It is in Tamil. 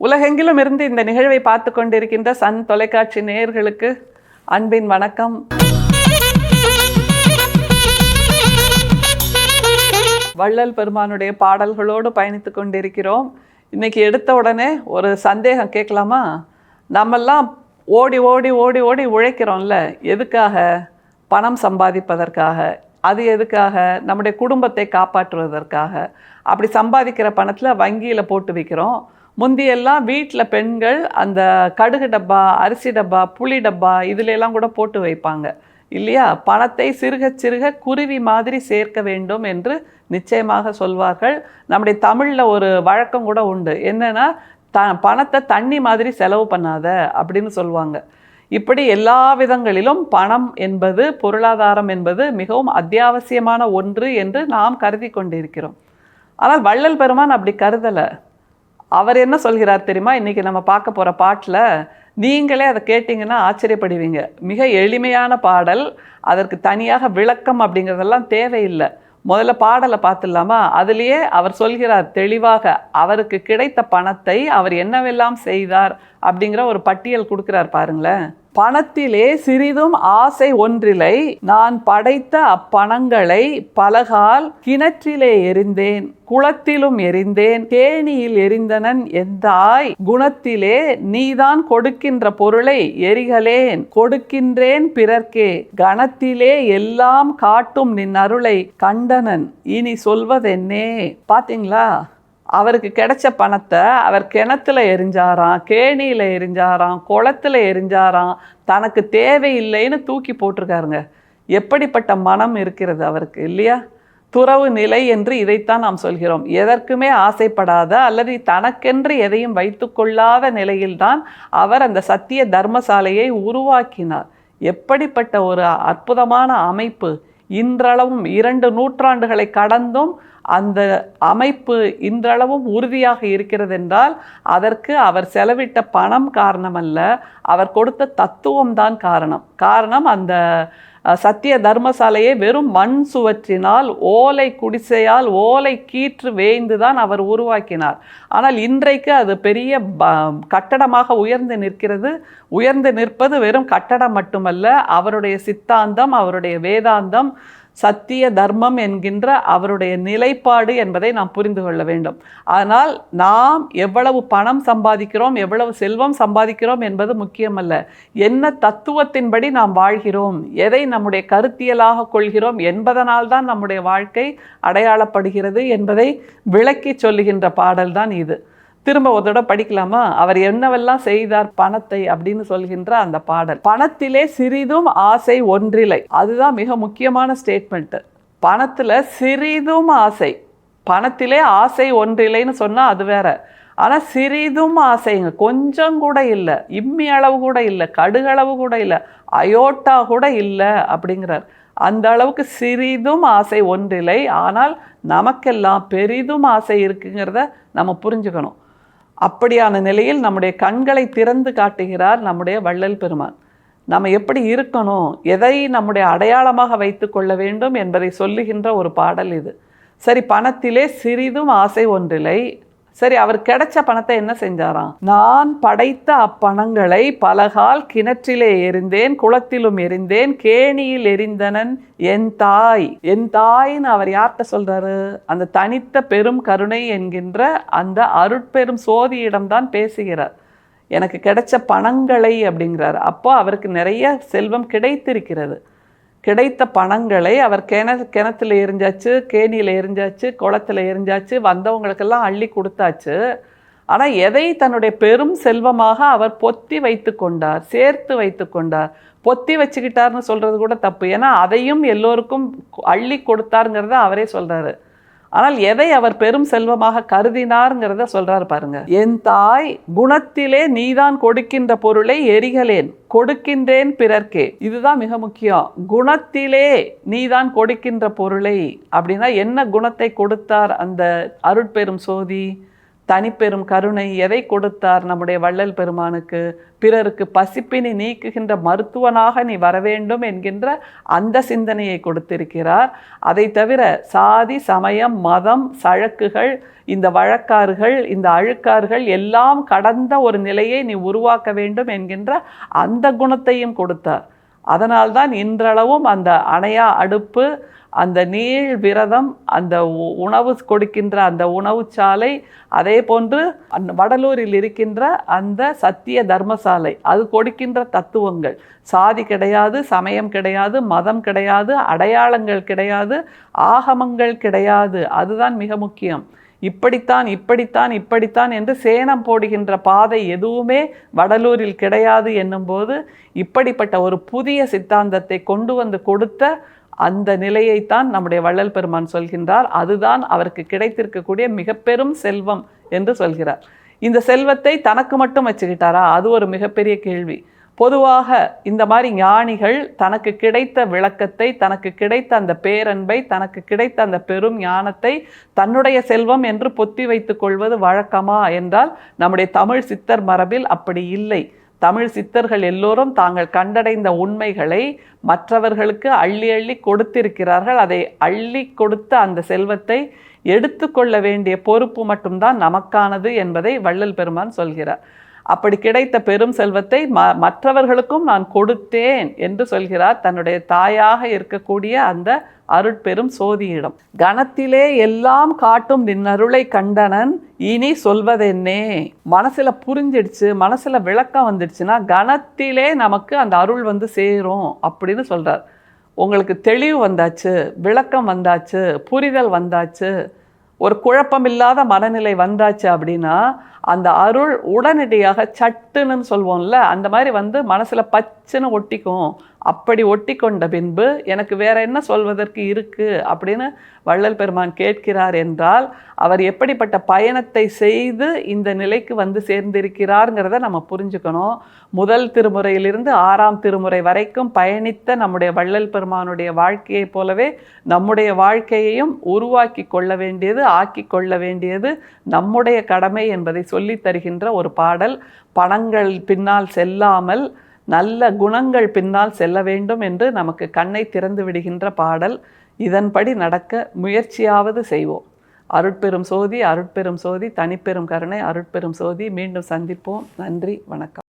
உலகெங்கிலும் இருந்து இந்த நிகழ்வை பார்த்து கொண்டிருக்கின்ற சன் தொலைக்காட்சி நேயர்களுக்கு அன்பின் வணக்கம். வள்ளல் பெருமானுடைய பாடல்களோடு பயணித்து கொண்டிருக்கிறோம். இன்னைக்கு எடுத்த உடனே ஒரு சந்தேகம் கேட்கலாமா? நம்மெல்லாம் ஓடி ஓடி ஓடி ஓடி உழைக்கிறோம்ல, எதுக்காக? பணம் சம்பாதிப்பதற்காக. அது எதுக்காக? நம்முடைய குடும்பத்தை காப்பாற்றுவதற்காக. அப்படி சம்பாதிக்கிற பணத்தில் வங்கியில் போட்டு வைக்கிறோம். முந்தியெல்லாம் வீட்டில் பெண்கள் அந்த கடுகு டப்பா, அரிசி டப்பா, புளி டப்பா இதிலெல்லாம் கூட போட்டு வைப்பாங்க இல்லையா? பணத்தை சிறுக சிறுக குருவி மாதிரி சேர்க்க வேண்டும் என்று நிச்சயமாக சொல்வார்கள். நம்முடைய தமிழில் ஒரு வழக்கம் கூட உண்டு, என்னென்னா பணத்தை தண்ணி மாதிரி செலவு பண்ணாத அப்படின்னு சொல்லுவாங்க. இப்படி எல்லா விதங்களிலும் பணம் என்பது, பொருளாதாரம் என்பது மிகவும் அத்தியாவசியமான ஒன்று என்று நாம் கருதி கொண்டிருக்கிறோம். ஆனால் வள்ளல் பெருமான் அப்படி கருதலை. அவர் என்ன சொல்கிறார் தெரியுமா? இன்றைக்கி நம்ம பார்க்க போகிற பாட்டில் நீங்களே அதை கேட்டிங்கன்னா ஆச்சரியப்படுவீங்க. மிக எளிமையான பாடல், அதற்கு தனியாக விளக்கம் அப்படிங்கிறதெல்லாம் தேவையில்லை. முதல்ல பாடலை பார்த்துடலாமா? அதுலேயே அவர் சொல்கிறார் தெளிவாக, அவருக்கு கிடைத்த பணத்தை அவர் என்னவெல்லாம் செய்தார் அப்படிங்கிற ஒரு பட்டியல் கொடுக்குறார் பாருங்களேன். பணத்திலே சிறிதும் ஆசை ஒன்றிலை, நான் படைத்த அப்பணங்களை பலகால் கிணற்றிலே எறிந்தேன், குளத்திலும் எறிந்தேன், கேணியில் எறிந்தனன் எந்தாய், குணத்திலே நீதான் கொடுக்கின்ற பொருளை எரிகலேன், கொடுக்கின்றேன் பிறர்க்கே, கணத்திலே எல்லாம் காட்டும் நின் அருளை கண்டனன், இனி சொல்வதென்னே. பாத்தீங்களா? அவருக்கு கிடைச்ச பணத்தை அவர் கிணத்துல எரிஞ்சாராம், கேணியில் எரிஞ்சாராம், குளத்தில் எரிஞ்சாராம், தனக்கு தேவையில்லைன்னு தூக்கி போட்டிருக்காருங்க. எப்படிப்பட்ட மனம் இருக்கிறது அவருக்கு இல்லையா? துறவு நிலை என்று இதைத்தான் நாம் சொல்கிறோம். எதற்குமே ஆசைப்படாத அல்லது தனக்கென்று எதையும் வைத்து கொள்ளாத நிலையில்தான் அவர் அந்த சத்திய தர்மசாலையை உருவாக்கினார். எப்படிப்பட்ட ஒரு அற்புதமான அமைப்பு! இன்றளவும் 2 நூற்றாண்டுகளை கடந்தும் அந்த அமைப்பு இன்றளவும் உறுதியாக இருக்கிறது என்றால் அதற்கு அவர் செலவிட்ட பணம் காரணமல்ல, அவர் கொடுத்த தத்துவம் தான் காரணம். அந்த சத்திய தர்மசாலையை வெறும் மண் சுவற்றினால், ஓலை குடிசையால், ஓலை கீற்று வேய்ந்து தான் அவர் உருவாக்கினார். ஆனால் இன்றைக்கு அது பெரிய கட்டடமாக உயர்ந்து நிற்கிறது. உயர்ந்து நிற்பது வெறும் கட்டடம் மட்டுமல்ல, அவருடைய சித்தாந்தம், அவருடைய வேதாந்தம், சத்திய தர்மம் என்கின்ற அவருடைய நிலைப்பாடு என்பதை நாம் புரிந்து கொள்ள வேண்டும். ஆனால் நாம் எவ்வளவு பணம் சம்பாதிக்கிறோம், எவ்வளவு செல்வம் சம்பாதிக்கிறோம் என்பது முக்கியமல்ல. என்ன தத்துவத்தின்படி நாம் வாழ்கிறோம், எதை நம்முடைய கருத்தியலாக கொள்கிறோம் என்பதனால் தான் நம்முடைய வாழ்க்கை அடையாளப்படுகிறது என்பதை விளக்கி சொல்லுகின்ற பாடல் தான் இது. திரும்ப ஒரு தடவை படிக்கலாமா? அவர் என்னவெல்லாம் செய்தார் பணத்தை அப்படின்னு சொல்கின்ற அந்த பாடல். பணத்திலே சிறிதும் ஆசை ஒன்றிலை, அதுதான் மிக முக்கியமான ஸ்டேட்மெண்ட். பணத்தில் சிறிதும் ஆசை, பணத்திலே ஆசை ஒன்றிலைன்னு சொன்னால் அது வேற. ஆனால் சிறிதும் ஆசைங்க, கொஞ்சம் கூட இல்லை, இம்மி அளவு கூட இல்லை, கடுகளவு கூட இல்லை, அயோட்டா கூட இல்லை அப்படிங்கிறார். அந்த அளவுக்கு சிறிதும் ஆசை ஒன்றிலை. ஆனால் நமக்கெல்லாம் பெரிதும் ஆசை இருக்குங்கிறத நம்ம புரிஞ்சுக்கணும். அப்படியான நிலையில் நம்முடைய கண்களை திறந்து காட்டுகிறார் நம்முடைய வள்ளல் பெருமான். நம்ம எப்படி இருக்கணும், எதை நம்முடைய அடையாளமாக வைத்து கொள்ள வேண்டும் என்பதை சொல்லுகின்ற ஒரு பாடல் இது. சரி, பணத்திலே சிறிதும் ஆசை ஒன்றிலை. சரி, அவர் கிடைச்ச பணத்தை என்ன செஞ்சாராம்? நான் படைத்த அப்பணங்களை பலகால் கிணற்றிலே எறிந்தேன், குளத்திலும் எறிந்தேன், கேணியில் எறிந்தனன் என் தாய். என் தாய்ன்னு அவர் யார்கிட்ட சொல்றாரு? அந்த தனித்த பெரும் கருணை என்கின்ற அந்த அருட்பெரும் சோதியிடம்தான் பேசுகிறார். எனக்கு கிடைச்ச பணங்களை அப்படிங்கிறார். அப்போ அவருக்கு நிறைய செல்வம் கிடைத்திருக்கிறது. கிடைத்த பணங்களை அவர் கிணத்துல எரிஞ்சாச்சு, கேணியில் எரிஞ்சாச்சு, குளத்தில் எரிஞ்சாச்சு, வந்தவங்களுக்கெல்லாம் அள்ளி கொடுத்தாச்சு. ஆனால் எதை தன்னுடைய பெரும் செல்வமாக அவர் பொத்தி வைத்து கொண்டார், சேர்த்து வைத்து கொண்டார். பொத்தி வச்சுக்கிட்டார்னு சொல்கிறது கூட தப்பு, ஏன்னா அதையும் எல்லோருக்கும் அள்ளி கொடுத்தாருங்கிறத அவரே சொல்கிறாரு. ஆனால் எதை அவர் பெரும் செல்வமாக கருதினார்ங்கிறத சொல்றாரு பாருங்க. என் தாய், குணத்திலே நீதான் கொடுக்கின்ற பொருளை எரிகலேன், கொடுக்கின்றேன் பிறர்க்கே. இதுதான் மிக முக்கியம். குணத்திலே நீதான் கொடுக்கின்ற பொருளை அப்படின்னா என்ன குணத்தை கொடுத்தார் அந்த அருட்பெரும் சோதி? தனிப்பெரும் கருணை எதை கொடுத்தார் நம்முடைய வள்ளல் பெருமானுக்கு? பிறருக்கு பசிப்பினை நீக்குகின்ற மருத்துவனாக நீ வரவேண்டும் என்கின்ற அந்த சிந்தனையை கொடுத்திருக்கிறார். அதை தவிர சாதி சமயம் மதம் சழக்குகள் இந்த வழக்காறுகள் இந்த அழுக்காறுகள் எல்லாம் கடந்த ஒரு நிலையை நீ உருவாக்க வேண்டும் என்கின்ற அந்த குணத்தையும் கொடுத்தார். அதனால்தான் இன்றளவும் அந்த அணையா அடுப்பு, அந்த நீள் விரதம், அந்த உணவு கொடுக்கின்ற அந்த உணவு சாலை, அதே போன்று வடலூரில் இருக்கின்ற அந்த சத்திய தர்மசாலை, அது கொடுக்கின்ற தத்துவங்கள், சாதி கிடையாது, சமயம் கிடையாது, மதம் கிடையாது, அடையாளங்கள் கிடையாது, ஆகமங்கள் கிடையாது. அதுதான் மிக முக்கியம். இப்படித்தான் இப்படித்தான் இப்படித்தான் என்று சேணம் போடுகின்ற பாதை எதுவுமே வடலூரில் கிடையாது என்னும்போது, இப்படிப்பட்ட ஒரு புதிய சித்தாந்தத்தை கொண்டு வந்து கொடுத்த அந்த நிலையைத்தான் நம்முடைய வள்ளல் பெருமான் சொல்கின்றார். அதுதான் அவருக்கு கிடைத்திருக்கக்கூடிய மிக பெரும் செல்வம் என்று சொல்கிறார். இந்த செல்வத்தை தனக்கு மட்டும் வச்சுக்கிட்டாரா? அது ஒரு மிகப்பெரிய கேள்வி. பொதுவாக இந்த மாதிரி ஞானிகள் தனக்கு கிடைத்த விளக்கத்தை, தனக்கு கிடைத்த அந்த பேரன்பை, தனக்கு கிடைத்த அந்த பெரும் ஞானத்தை தன்னுடைய செல்வம் என்று பொத்தி வைத்துக் கொள்வது வழக்கமா என்றால் நம்முடைய தமிழ் சித்தர் மரபில் அப்படி இல்லை. தமிழ் சித்தர்கள் எல்லோரும் தாங்கள் கண்டடைந்த உண்மைகளை மற்றவர்களுக்கு அள்ளி அள்ளி கொடுத்திருக்கிறார்கள். அதை அள்ளி கொடுத்த அந்த செல்வத்தை எடுத்துக்கொள்ள வேண்டிய பொறுப்பு மட்டும்தான் நமக்கானது என்பதை வள்ளல் பெருமான் சொல்கிறார். அப்படி கிடைத்த பெரும் செல்வத்தை மற்றவர்களுக்கும் நான் கொடுத்தேன் என்று சொல்கிறார். தன்னுடைய தாயாக இருக்கக்கூடிய அந்த அருட்பெரும் சோதியிடம். கணத்திலே எல்லாம் காட்டும் நின்னருளை கண்டனன் இனி சொல்வதென்னே. மனசுல புரிஞ்சிடுச்சு, மனசுல விளக்கம் வந்துடுச்சுன்னா கணத்திலே நமக்கு அந்த அருள் வந்து சேரும் அப்படின்னு சொல்றார். உங்களுக்கு தெளிவு வந்தாச்சு, விளக்கம் வந்தாச்சு, புரிதல் வந்தாச்சு, ஒரு குழப்பமில்லாத மனநிலை வந்தாச்சு அப்படின்னா அந்த அருள் உடனடியாக சட்டுன்னு சொல்வோம்ல, அந்த மாதிரி வந்து மனசுல பச்சுன்னு ஒட்டிக்கும். அப்படி ஒட்டி கொண்ட பின்பு எனக்கு வேற என்ன சொல்வதற்கு இருக்கு அப்படின்னு வள்ளல் பெருமான் கேட்கிறார் என்றால் அவர் எப்படிப்பட்ட பயணத்தை செய்து இந்த நிலைக்கு வந்து சேர்ந்திருக்கிறார்ங்கிறத நம்ம புரிஞ்சுக்கணும். முதல் திருமுறையிலிருந்து 6ஆம் திருமுறை வரைக்கும் பயணித்த நம்முடைய வள்ளல் பெருமானுடைய வாழ்க்கையைப் போலவே நம்முடைய வாழ்க்கையையும் உருவாக்கி கொள்ள வேண்டியது, ஆக்கி கொள்ள வேண்டியது நம்முடைய கடமை என்பதை சொல்லி தருகின்ற ஒரு பாடல். பணங்கள் பின்னால் செல்லாமல் நல்ல குணங்கள் பின்னால் செல்ல வேண்டும் என்று நமக்கு கண்ணை திறந்து விடுகின்ற பாடல். இதன்படி நடக்க முயற்சியாவது செய்வோம். அருட்பெரும் சோதி, அருட்பெரும் சோதி, தனிப்பெரும் கருணை, அருட்பெரும் சோதி. மீண்டும் சந்திப்போம். நன்றி, வணக்கம்.